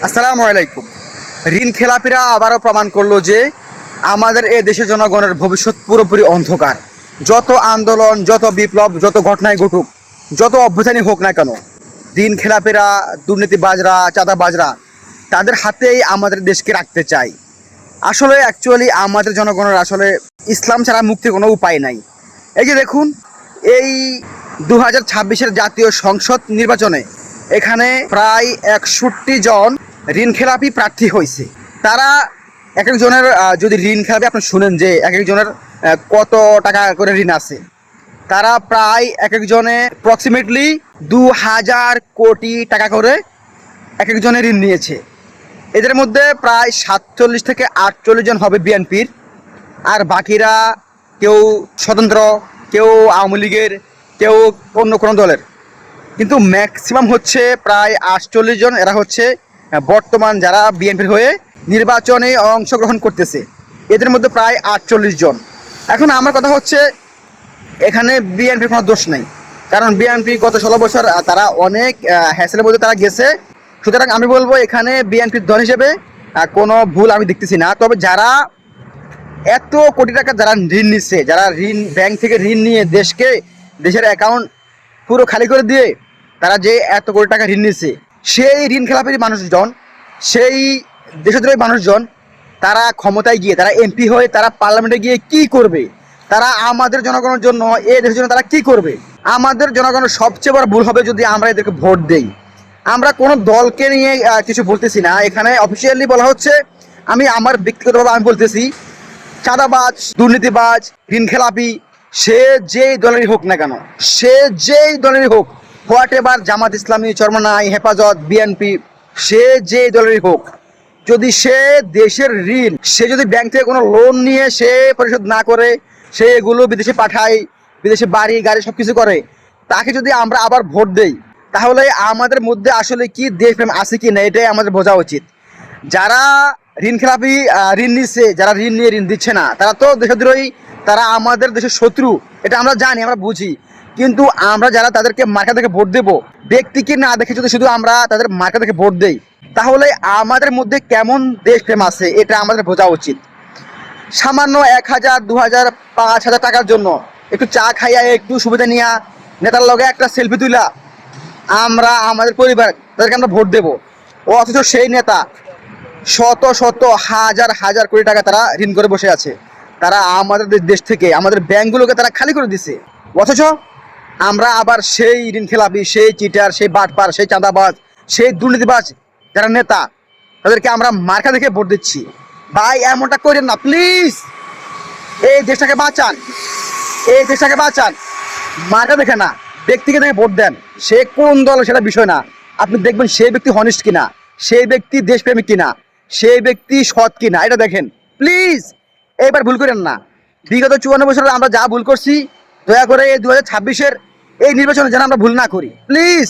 আসসালামু আলাইকুম। ঋণ খেলাপিরা আবারও প্রমাণ করলো যে আমাদের এই দেশের জনগণের ভবিষ্যৎ পুরোপুরি অন্ধকার। যত আন্দোলন, যত বিপ্লব, যত ঘটনায় ঘটুক, যত অভ্যুত্থানই হোক না কেন, ঋণ খেলাপিরা, দুর্নীতিবাজরা, চাঁদাবাজরা তাদের হাতেই আমাদের দেশকে রাখতে চায়। আসলে অ্যাকচুয়ালি আমাদের জনগণের আসলে ইসলাম ছাড়া মুক্তির কোনো উপায় নাই। এই যে দেখুন, এই 2026-এর জাতীয় সংসদ নির্বাচনে এখানে প্রায় 61 জন ঋণ খেলাপি প্রার্থী হয়েছে। তারা এক একজনের যদি ঋণ খেলাপি আপনি শুনেন যে এক একজনের কত টাকা করে ঋণ আছে, তারা প্রায় এক একজনে অ্যাপ্রক্সিমেটলি 2000 কোটি টাকা করে এক একজনের ঋণ নিয়েছে। এদের মধ্যে প্রায় 47 থেকে 48 জন হবে বিএনপির, আর বাকিরা কেউ স্বতন্ত্র, কেউ আওয়ামী লীগের, কেউ অন্য কোনো দলের। কিন্তু ম্যাক্সিমাম হচ্ছে প্রায় 48 জন। এরা হচ্ছে বর্তমান যারা বিএনপির হয়ে নির্বাচনে অংশগ্রহণ করতেছে, এদের মধ্যে প্রায় 48 জন। এখন আমার কথা হচ্ছে, এখানে বিএনপির কোনো দোষ নেই, কারণ বিএনপি গত 16 বছর তারা অনেক হ্যাসেলের মধ্যে তারা গেছে। সুতরাং আমি বলবো এখানে বিএনপির দল হিসেবে কোনো ভুল আমি দেখতেছি না। তবে যারা এত কোটি টাকা যারা ঋণ নিচ্ছে, যারা ঋণ ব্যাংক থেকে ঋণ নিয়ে দেশের অ্যাকাউন্ট পুরো খালি করে দিয়ে তারা যে এত কোটি টাকা ঋণ নিচ্ছে, সেই ঋণ খেলাপি মানুষজন, সেই দেশদ্রোহী মানুষজন, তারা ক্ষমতায় গিয়ে, তারা এমপি হয়ে, তারা পার্লামেন্টে গিয়ে কি করবে? তারা আমাদের জনগণের জন্য, এই দেশের জন্য তারা কি করবে? আমাদের জনগণের সবচেয়ে বড় ভুল হবে যদি আমরা এদেরকে ভোট দেই। আমরা কোনো দলকে নিয়ে কিছু বলতেছি না, এখানে অফিসিয়ালি বলা হচ্ছে। আমি আমার ব্যক্তিগতভাবে আমি বলতেছি, চাঁদাবাজ, দুর্নীতিবাজ, ঋণ খেলাপি, সে যেই দলেরই হোক না কেন, সে যেই দলেরই হোক, হোয়াট এভার, জামাত ইসলামী, চরমনাই, হেফাজত, বিএনপি, সে যেই দলেরই হোক, যদি সে দেশের ঋণ, সে যদি ব্যাংক থেকে কোনো লোন নিয়ে সে পরিশোধ না করে, সে এগুলো বিদেশে পাঠায়, বিদেশে বাড়ি গাড়ি সব কিছু করে, তাকে যদি আমরা আবার ভোট দেই, তাহলে আমাদের মধ্যে আসলে কি দেশপ্রেম আছে কি না, এটাই আমাদের বোঝা উচিত। যারা ঋণ খেলাপি, ঋণ নিচ্ছে, যারা ঋণ নিয়ে ঋণ দিচ্ছে না, তারা তো দেশদ্রোহী, তারা আমাদের দেশের শত্রু, এটা আমরা জানি, আমরা বুঝি। কিন্তু আমরা যারা তাদেরকে মার্কা দেখে ভোট দেব, ব্যক্তিকে না দেখে যদি শুধু আমরা তাদের মার্কা দেখে ভোট দেই, তাহলে আমাদের মধ্যে কেমন দেশপ্রেম আছে এটা আমাদের বোঝা উচিত। সামান্য 1000, 2000, 5000 টাকার জন্য একটু চা খাইয়া, একটু সুবিধা নিয়া, নেতার লগে একটা সেলফি তুলা আমরা আমাদের পরিবার তাদেরকে আমরা ভোট দেব। অথচ সেই নেতা শত শত হাজার হাজার কোটি টাকা তারা ঋণ করে বসে আছে। তারা আমাদের দেশ থেকে, আমাদের ব্যাংকগুলোকে তারা খালি করে দিছে। অথচ আমরা আবার সেই ঋণ খেলাপি, সেই চিটার, সেই বাটপার, সেই চাঁদাবাজ, সেই দুর্নীতিবাজ যারা নেতা, তাদেরকে আমরা মার্কা দেখে ভোট দিচ্ছি। ভাই, এমনটা করেন না প্লিজ। এই দেশটাকে বাঁচান, এই দেশটাকে বাঁচান। মার্কা দেখে না, ব্যক্তিকে দেখে ভোট দেন। সে কোন দল সেটা বিষয় না, আপনি দেখবেন সেই ব্যক্তি হনেস্ট কিনা, সেই ব্যক্তি দেশপ্রেমিক কিনা, সেই ব্যক্তি সৎ কিনা, এটা দেখেন প্লিজ। এইবার ভুল করেন না। বিগত 54 বছরে আমরা যা ভুল করছি, দয়া করে এই 2026-এর এই নির্বাচনে যেন আমরা ভুল না করি, প্লিজ।